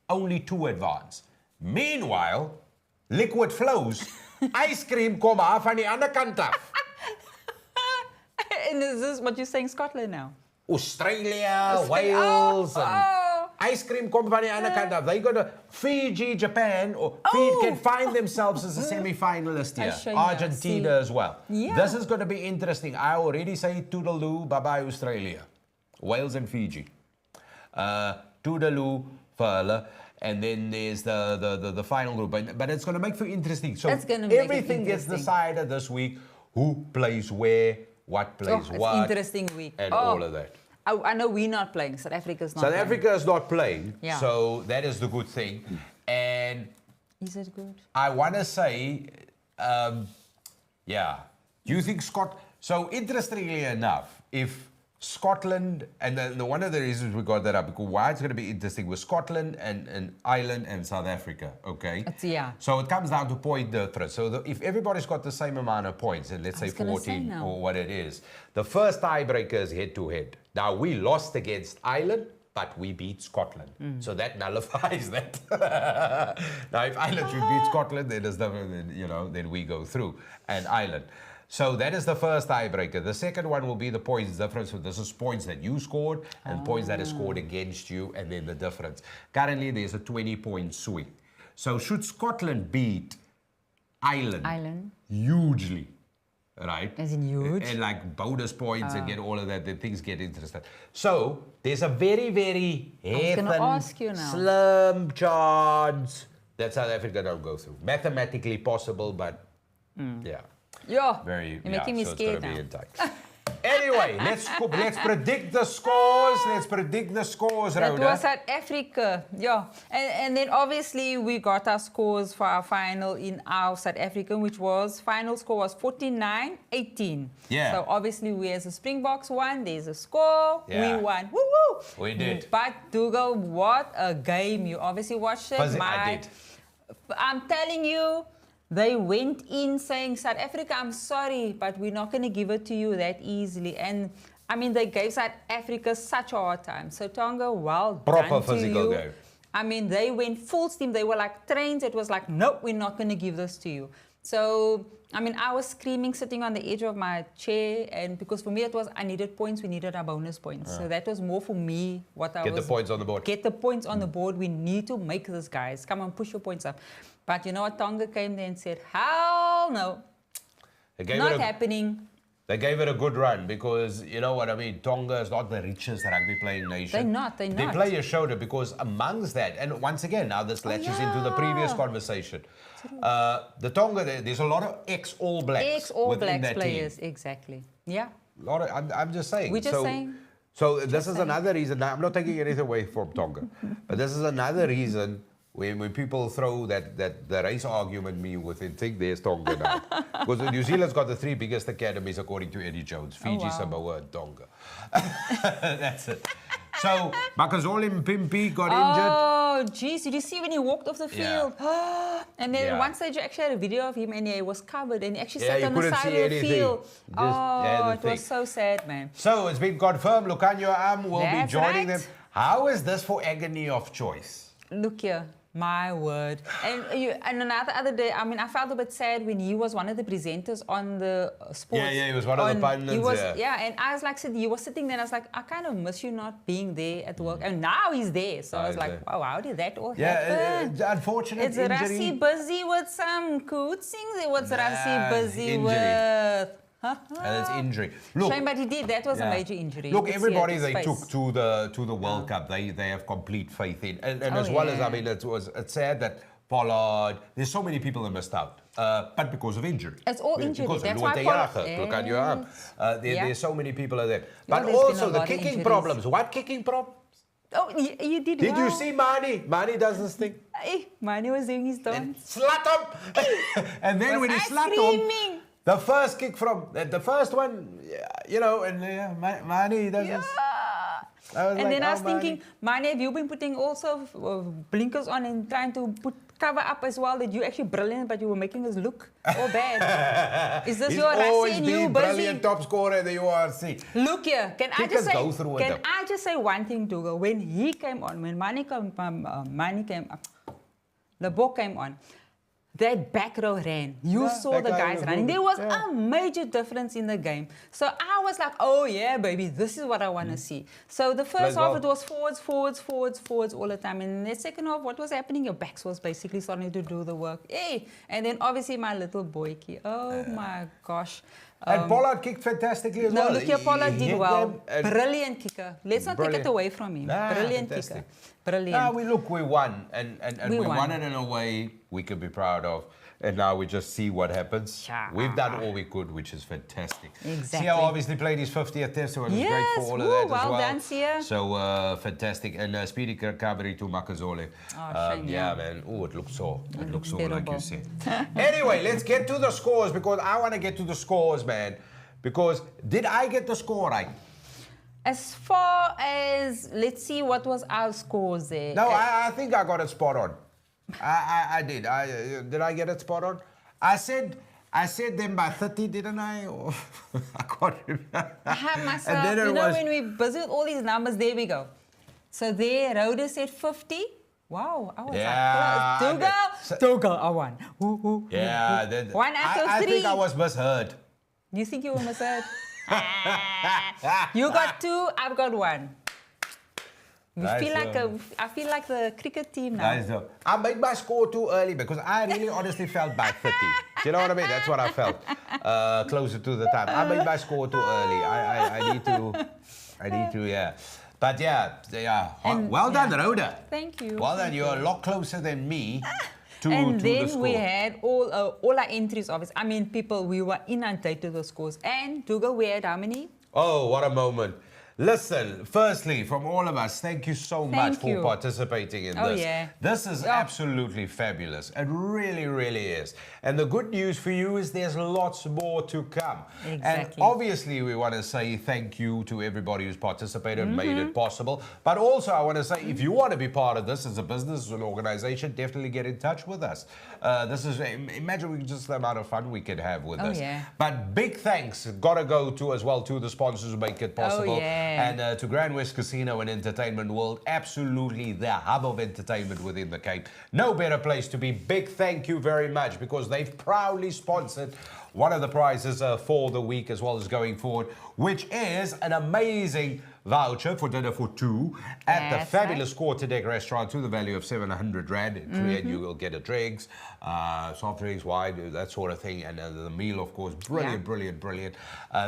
Speaker 1: Only 2 advance. Meanwhile, liquid flows. Ice cream kom af van die ander kant af.
Speaker 2: And is this what you're saying, Scotland now?
Speaker 1: Australia, Wales, and ice cream kom van die ander kant af. They got to Fiji, Japan, or can find themselves as a semi-finalist here. Argentina as well.
Speaker 2: Yeah.
Speaker 1: This is going to be interesting. I already say toodaloo, bye-bye Australia. Wales and Fiji. Toodaloo for hulle. And then there's the final group. But it's going to make for interesting. So everything gets decided this week. Who plays where, what plays what.
Speaker 2: It's interesting week.
Speaker 1: And all of that.
Speaker 2: I know we're not playing. South Africa's not
Speaker 1: South
Speaker 2: playing.
Speaker 1: Africa is not playing.
Speaker 2: Yeah.
Speaker 1: So that is the good thing. And
Speaker 2: is it good?
Speaker 1: I want to say, yeah. Do you think So interestingly enough, if Scotland, and one of the reasons we got that up, because why it's going to be interesting with Scotland and Ireland and South Africa, okay? So it comes down to point difference. So if everybody's got the same amount of points, and let's say 14 or what it is, the first tiebreaker is head-to-head. Now, we lost against Ireland, but we beat Scotland. So that nullifies that. Now, if Ireland should beat Scotland, then it's then we go through, and Ireland. So that is the first tiebreaker. The second one will be the points difference. So this is points that you scored and points that are scored against you, and then the difference. Currently, there's a 20-point swing. So should Scotland beat Ireland hugely, right?
Speaker 2: As in huge?
Speaker 1: And like bonus points and get all of that, then things get interesting. So there's a very, very slim chance that South Africa don't go through. Mathematically possible, but yeah.
Speaker 2: You're making me scared now.
Speaker 1: Anyway, let's predict the scores. Rhoda.
Speaker 2: That was South Africa. And then obviously we got our scores for our final in our South African, which was, final score was 49-18.
Speaker 1: Yeah.
Speaker 2: So obviously we as a Springboks won. There's a score. We won. Woo-woo!
Speaker 1: We did.
Speaker 2: But Dougal, what a game. You obviously watched it.
Speaker 1: I did.
Speaker 2: I'm telling you, they went in saying, South Africa, I'm sorry, but we're not going to give it to you that easily. And, I mean, they gave South Africa such a hard time. So, Tonga, well done to you.
Speaker 1: Proper physical game.
Speaker 2: I mean, they went full steam. They were like trains. It was like, nope, we're not going to give this to you. So, I mean, I was screaming, sitting on the edge of my chair. And because for me, it was, I needed points. We needed our bonus points. So that was more for me what I was...
Speaker 1: Get the points on the board.
Speaker 2: Get the points on the board. We need to make this, guys. Come on, push your points up. But you know what? Tonga came there and said, hell no. Not happening.
Speaker 1: They gave it a good run because, you know what I mean, Tonga is not the richest rugby playing nation.
Speaker 2: They're not. They
Speaker 1: play a shoulder because amongst that, and once again, now this latches into the previous conversation. The Tonga, there's a lot of ex-All Blacks.
Speaker 2: Ex-All Blacks players, exactly. Yeah.
Speaker 1: A lot of, I'm just saying.
Speaker 2: We're just saying.
Speaker 1: So this is another reason. Now, I'm not taking anything away from Tonga, but this is another reason when people throw that the race argument me with it, think there's Tonga now. Because New Zealand's got the 3 biggest academies according to Eddie Jones. Fiji, Samoa, and Tonga. That's it. So, Makazole Mpimpi got injured.
Speaker 2: Oh, geez. Did you see when he walked off the field? And then one stage, you actually had a video of him and he was covered and he actually sat on the side of the field. It was so sad, man.
Speaker 1: So, it's been confirmed. Lucanio Am will be joining them. How is this for agony of choice?
Speaker 2: Look here. My word. And another other day, I mean, I felt a bit sad when he was one of the presenters on the sports.
Speaker 1: Yeah, he was one of the pundits.
Speaker 2: And I was like, he was sitting there and I was like, I kind of miss you not being there at work. And now he's there. So I was like, wow, how did that all happen?
Speaker 1: Unfortunate
Speaker 2: It's
Speaker 1: injury.
Speaker 2: Rassie busy with some good things. What's Rassie busy
Speaker 1: injury.
Speaker 2: with?
Speaker 1: And it's injury. Look,
Speaker 2: shame, but he did. That was a major injury.
Speaker 1: Look, everybody they took to the World Cup, they have complete faith in, and as well as I mean, it's sad that Pollard. There's so many people that missed out, but because of injury.
Speaker 2: It's all injury. That's why
Speaker 1: Pollard. There's so many people are there, but
Speaker 2: there's
Speaker 1: also
Speaker 2: been a
Speaker 1: the
Speaker 2: lot of
Speaker 1: kicking
Speaker 2: injuries.
Speaker 1: problems. What kicking problems?
Speaker 2: Oh, you did.
Speaker 1: Did you
Speaker 2: well.
Speaker 1: see Mani? Mani does this thing.
Speaker 2: Hey, Mani was doing his dance.
Speaker 1: Slut him, and then when he slut him. The first kick from the first one, you know, and Mani does this.
Speaker 2: And then I was thinking, Mani, have you been putting also blinkers on and trying to cover up as well that you're actually brilliant, but you were making us look all bad? Is this
Speaker 1: He's
Speaker 2: your
Speaker 1: always
Speaker 2: Rassie
Speaker 1: been
Speaker 2: new
Speaker 1: brilliant
Speaker 2: busy?
Speaker 1: top scorer in the URC.
Speaker 2: Look here, can I
Speaker 1: Kickers
Speaker 2: just say one thing, Dougal? When he came on, when Mani came the ball came on. That back row ran. You saw the guys running. There was a major difference in the game. So I was like, oh yeah, baby, this is what I want to see. So the first half, it was forwards all the time. And in the second half, what was happening? Your backs was basically starting to do the work. Hey. And then obviously my little boyki. Oh my gosh.
Speaker 1: And Pollard kicked fantastically as well.
Speaker 2: No, look here, Pollard did well. Brilliant kicker. Let's not take it away from him. Brilliant kicker. Brilliant.
Speaker 1: We won. And we won it in a way we could be proud of. And now we just see what happens. We've done all we could, which is fantastic.
Speaker 2: Exactly.
Speaker 1: Sia obviously played his 50th test, so it was great for all of that as well.
Speaker 2: Well done, Sia.
Speaker 1: So fantastic. And speedy recovery to Makazole.
Speaker 2: Yeah,
Speaker 1: man. Oh, it looks so. It looks so, like you said. Anyway, let's get to the scores because I want to get to the scores, man. Because did I get the score right?
Speaker 2: As far as, let's see, what was our scores there?
Speaker 1: No, I think I got it spot on. I did. Did I get it spot on? I said them by 30, didn't I? Or I can't remember.
Speaker 2: I have myself, when we're busy with all these numbers, there we go. So there, Rhoda said 50. Wow, I was like, Dougal, I won.
Speaker 1: Yeah.
Speaker 2: One out of three.
Speaker 1: I think I was misheard.
Speaker 2: You think you were misheard? You got two, I've got one. I feel like the cricket team now.
Speaker 1: I made my score too early because I really honestly felt by 30. Do you know what I mean? That's what I felt closer to the time. I made my score too early. I need to, yeah. But well done, Rhoda.
Speaker 2: Thank you.
Speaker 1: Well done. You're a lot closer than me.
Speaker 2: And then we had all our entries of it. I mean, we were inundated with the scores. And Dougal, we had how many?
Speaker 1: Oh, what a moment. Listen, firstly, from all of us, thank you so much for participating in this.
Speaker 2: Yeah.
Speaker 1: This is absolutely fabulous. It really, really is. And the good news for you is there's lots more to come.
Speaker 2: Exactly.
Speaker 1: And obviously, we want to say thank you to everybody who's participated and made it possible. But also, I want to say, if you want to be part of this as a business, as an organization, definitely get in touch with us. Imagine just the amount of fun we could have with this.
Speaker 2: Yeah.
Speaker 1: But big thanks got to go to as well to the sponsors who make it possible. And to Grand West Casino and Entertainment World, absolutely the hub of entertainment within the Cape. No better place to be. Big thank you very much because they've proudly sponsored one of the prizes for the week as well as going forward, which is an amazing voucher for dinner for two at the fabulous Quarter Deck restaurant to the value of 700 Rand. And you will get a drinks, soft drinks, wine, that sort of thing. And the meal, of course, brilliant.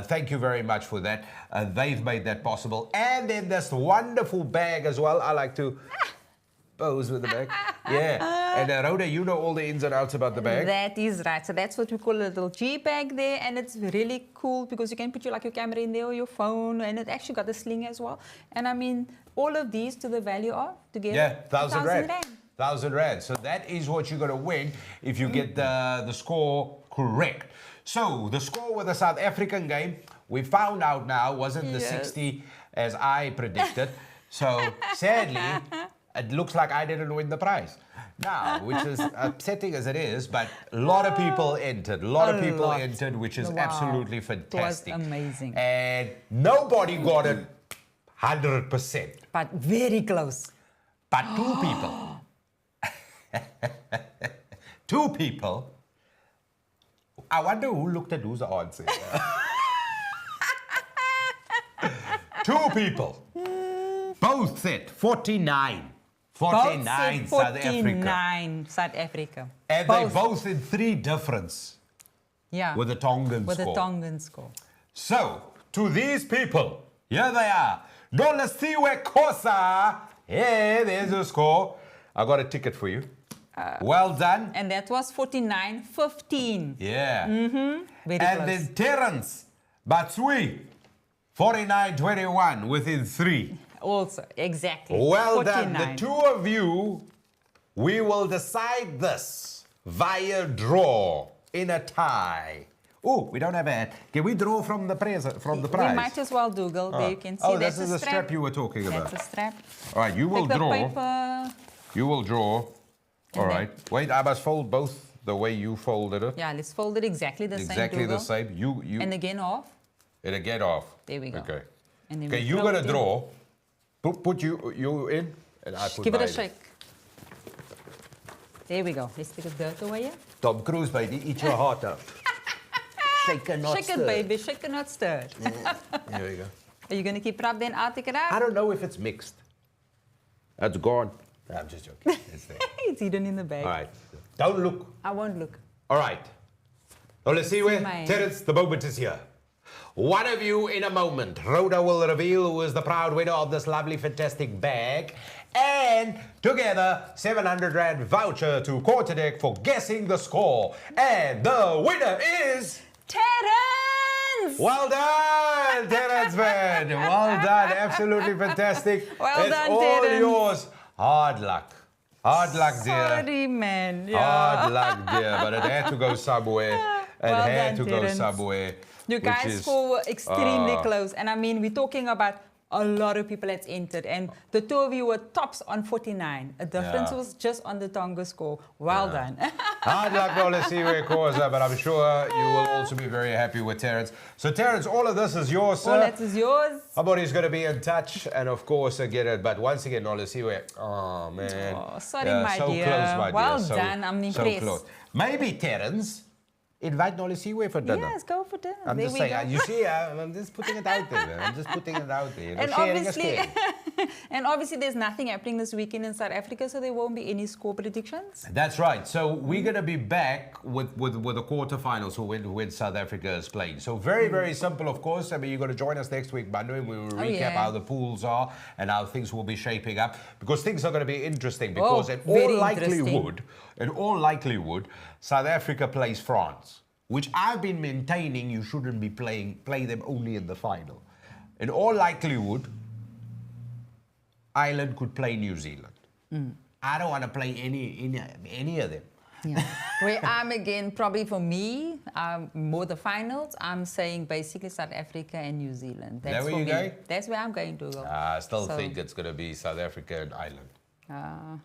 Speaker 1: Thank you very much for that. They've made that possible. And then this wonderful bag as well. I like to pose with the bag. And Rhoda, you know all the ins and outs about the bag.
Speaker 2: That is right. So that's what we call a little G bag there, and it's really cool because you can put your camera in there or your phone, and it actually got a sling as well. And I mean, all of these to the value of together
Speaker 1: 1,000 Rand. 1,000 Rand. So that is what you're going to win if you get the score correct. So the score with the South African game, we found out now wasn't the 60 as I predicted. So sadly, it looks like I didn't win the prize. Now, which is upsetting as it is, but a lot of people entered. Which is absolutely fantastic.
Speaker 2: It was amazing.
Speaker 1: And nobody got it 100%.
Speaker 2: But very close.
Speaker 1: But two people. 2 people. I wonder who looked at whose answer. 2 people. Both said 49. 49 South Africa.
Speaker 2: 49 South Africa.
Speaker 1: And they both in 3 difference.
Speaker 2: Yeah.
Speaker 1: With the Tongan score.
Speaker 2: With the Tongan score.
Speaker 1: So, to these people, here they are. Nolasiwe Kosa. Hey, there's a score. I got a ticket for you. Well done.
Speaker 2: And that was 49-15.
Speaker 1: Yeah.
Speaker 2: Very
Speaker 1: and
Speaker 2: close.
Speaker 1: then Terence Batsui, 49-21 within 3.
Speaker 2: Also, exactly.
Speaker 1: Well
Speaker 2: 49.
Speaker 1: done. The 2 of you, we will decide this via draw in a tie. Oh, we don't have a hat. Can we draw from the prize?
Speaker 2: We might as well, Dougal. There you can see.
Speaker 1: Oh,
Speaker 2: that's
Speaker 1: this is the strap you were talking about.
Speaker 2: That's a strap.
Speaker 1: All right, you will
Speaker 2: Take
Speaker 1: draw.
Speaker 2: the paper.
Speaker 1: You will draw. All
Speaker 2: And
Speaker 1: right. Wait, I must fold both the way you folded it.
Speaker 2: Yeah, let's fold it exactly the same.
Speaker 1: Exactly the
Speaker 2: Dougal.
Speaker 1: same. You.
Speaker 2: And again off.
Speaker 1: And again off.
Speaker 2: There we go.
Speaker 1: Okay.
Speaker 2: And then
Speaker 1: Okay,
Speaker 2: we
Speaker 1: you're
Speaker 2: throw
Speaker 1: gonna
Speaker 2: it in.
Speaker 1: draw. Put you in, and I put
Speaker 2: Give it a
Speaker 1: mine in.
Speaker 2: shake. There we go. Let's take the dirt away here.
Speaker 1: Tom Cruise, baby, eat your heart out. Shake and not
Speaker 2: Shake
Speaker 1: stir.
Speaker 2: it, baby. Shake and not stir.
Speaker 1: There we go.
Speaker 2: Are you going to keep it up then? I'll take it out.
Speaker 1: I don't know if it's mixed. That's gone. No, I'm just joking. It's there.
Speaker 2: It's hidden in the bag.
Speaker 1: All right. Don't look.
Speaker 2: I won't look.
Speaker 1: All right. Now let's see where.
Speaker 2: mine.
Speaker 1: Terence, the moment is here. One of you in a moment. Rhoda will reveal who is the proud winner of this lovely, fantastic bag. And together, 700 Rand voucher to Quarterdeck for guessing the score. And the winner is...
Speaker 2: Terence!
Speaker 1: Well done, Terence, man. Well done. Absolutely fantastic.
Speaker 2: Well
Speaker 1: it's
Speaker 2: done,
Speaker 1: all
Speaker 2: Terence.
Speaker 1: yours. Hard luck. Hard luck, dear.
Speaker 2: Sorry, man. Yeah.
Speaker 1: Hard luck, dear. But it had to go somewhere. It
Speaker 2: Well
Speaker 1: had
Speaker 2: done,
Speaker 1: to go
Speaker 2: Terence.
Speaker 1: somewhere.
Speaker 2: You
Speaker 1: which
Speaker 2: guys
Speaker 1: is-
Speaker 2: score extremely close. And I mean, we're talking about a lot of people that's entered. And the 2 of you were tops on 49. A difference
Speaker 1: Yeah.
Speaker 2: was just on the Tonga score. Well done.
Speaker 1: Hard luck, no, let's see where it goes, but I'm sure you will also be very happy with Terence. So, Terence, all of this is yours, sir.
Speaker 2: All that is yours.
Speaker 1: Somebody's going to be in touch and, of course, get it. But once again, no, let's see where... Oh, man.
Speaker 2: Oh, sorry, my
Speaker 1: so
Speaker 2: dear.
Speaker 1: Close, my
Speaker 2: Well
Speaker 1: dear.
Speaker 2: done. I'm
Speaker 1: So
Speaker 2: impressed.
Speaker 1: close. Maybe, Terence, invite Nolly Seaway for dinner.
Speaker 2: Yes, go for dinner.
Speaker 1: I'm
Speaker 2: There
Speaker 1: just
Speaker 2: we
Speaker 1: saying,
Speaker 2: go.
Speaker 1: you see, I'm just putting it out there. Man. I'm just putting it out there. You know,
Speaker 2: And
Speaker 1: sharing is
Speaker 2: obviously,
Speaker 1: caring.
Speaker 2: and obviously, there's nothing happening this weekend in South Africa, so there won't be any score predictions.
Speaker 1: That's right. So we're going to be back with the quarterfinals when South Africa is playing. So very, very simple, of course. I mean, you're going to join us next week, Monday, and we will recap
Speaker 2: yeah.
Speaker 1: how the pools are and how things will be shaping up. Because things are going to be interesting. Because in
Speaker 2: very
Speaker 1: all likelihood, South Africa plays France, which I've been maintaining you shouldn't be play them only in the final. In all likelihood, Ireland could play New Zealand. I don't want to play any of them.
Speaker 2: Yeah. Where I'm again, probably for me, more the finals, I'm saying basically South Africa and New Zealand. That's
Speaker 1: where
Speaker 2: for
Speaker 1: you
Speaker 2: me.
Speaker 1: going?
Speaker 2: That's where I'm going to go.
Speaker 1: I still
Speaker 2: So,
Speaker 1: think it's going to be South Africa and Ireland. It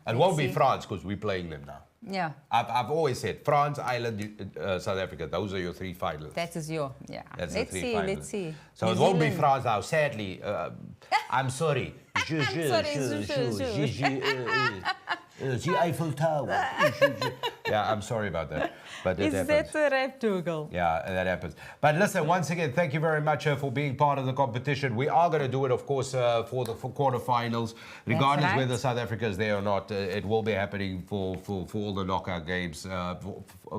Speaker 2: let's
Speaker 1: won't be
Speaker 2: see.
Speaker 1: France because we're playing them now.
Speaker 2: Yeah,
Speaker 1: I've always said France, Ireland, South Africa. Those are your 3 finals.
Speaker 2: that is your, yeah.
Speaker 1: That's
Speaker 2: Let's
Speaker 1: the 3
Speaker 2: see,
Speaker 1: finals.
Speaker 2: let's see.
Speaker 1: So
Speaker 2: New
Speaker 1: it won't be
Speaker 2: Zealand.
Speaker 1: France now. Sadly, I'm sorry. The Eiffel Tower. Yeah, I'm sorry about that. But it
Speaker 2: Is
Speaker 1: happens.
Speaker 2: that a rap, Dougal?
Speaker 1: Yeah, that happens. But listen, once again, thank you very much for being part of the competition. We are going to do it, of course, for quarterfinals, regardless
Speaker 2: right.
Speaker 1: whether South Africa is there or not. It will be happening for all the knockout games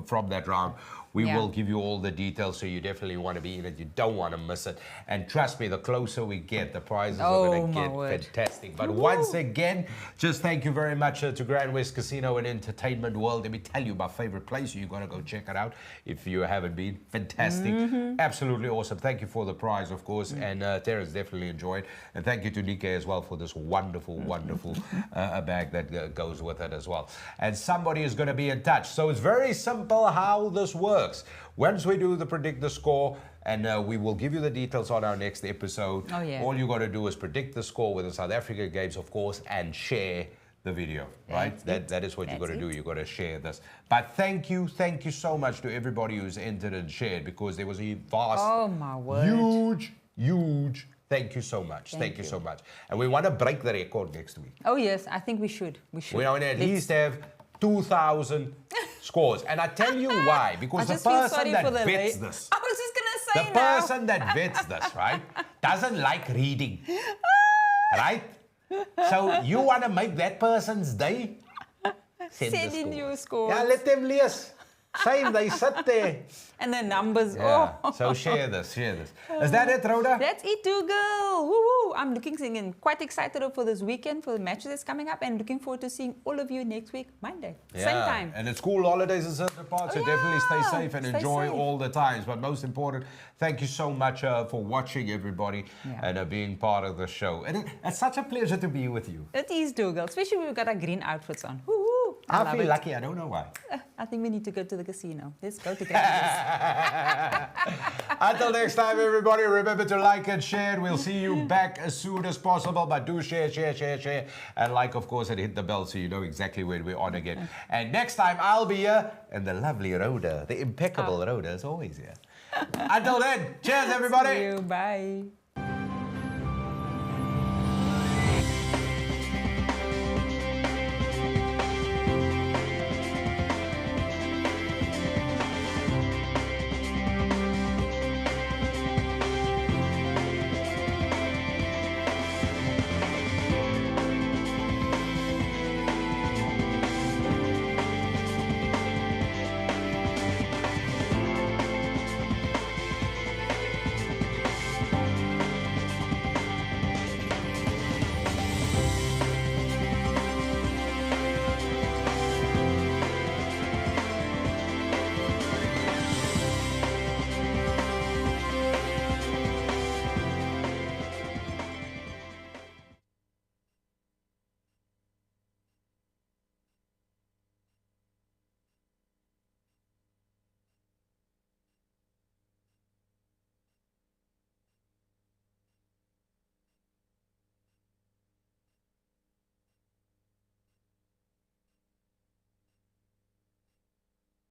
Speaker 1: from that round. We
Speaker 2: Yeah.
Speaker 1: will give you all the details, so you definitely want to be in it. You don't want to miss it. And trust me, the closer we get, the prizes are going to
Speaker 2: my
Speaker 1: get
Speaker 2: word.
Speaker 1: fantastic. But once again, just thank you very much to Grand West Casino and Entertainment World. Let me tell you, my favorite place. You're going to go check it out if you haven't been. Fantastic. Absolutely awesome. Thank you for the prize, of course. And Terence definitely enjoyed. And thank you to Nickay as well for this wonderful, wonderful bag that goes with it as well. And somebody is going to be in touch. So it's very simple how this works. Once we do the predict the score, and we will give you the details on our next episode.
Speaker 2: Oh, yeah.
Speaker 1: All you got to do is predict the score with the South Africa games, of course, and share the video, right? That is what you got to do. You got to share this. But thank you so much to everybody who's entered and shared, because there was a vast,
Speaker 2: Oh, my word.
Speaker 1: huge. Thank you so much. Thank you so much. And we want to break the record next week.
Speaker 2: Oh, yes, I think we should. We should.
Speaker 1: We want to at least have 2,000 scores. And I tell you why. Because the person that vets this,
Speaker 2: I was just going to say
Speaker 1: the person that vets this, right, doesn't like reading. Right? So you want to make that person's day?
Speaker 2: Send in your scores.
Speaker 1: Yeah, let them lees. Same, they sit there.
Speaker 2: And the numbers.
Speaker 1: Yeah.
Speaker 2: Oh.
Speaker 1: So share this. Is that it, Rhoda?
Speaker 2: That's it, Dougal. Woo-hoo. I'm looking quite excited for this weekend, for the matches that's coming up, and looking forward to seeing all of you next week, Monday.
Speaker 1: Yeah.
Speaker 2: Same time.
Speaker 1: And it's school holidays in certain parts, so definitely stay safe and enjoy all the times. But most important, thank you so much for watching, everybody, and being part of the show. And it's such a pleasure to be with you.
Speaker 2: It is, Dougal, especially when we've got our green outfits on. Woo-hoo.
Speaker 1: I feel lucky. I don't know why.
Speaker 2: I think we need to go to the casino. Let's go together.
Speaker 1: Until next time, everybody, remember to like and share. We'll see you back as soon as possible. But do share. And like, of course, and hit the bell so you know exactly when we're on again. And next time, I'll be here. And the lovely Rhoda, the impeccable Rhoda, is always here. Until then, cheers, everybody.
Speaker 2: See you. Bye.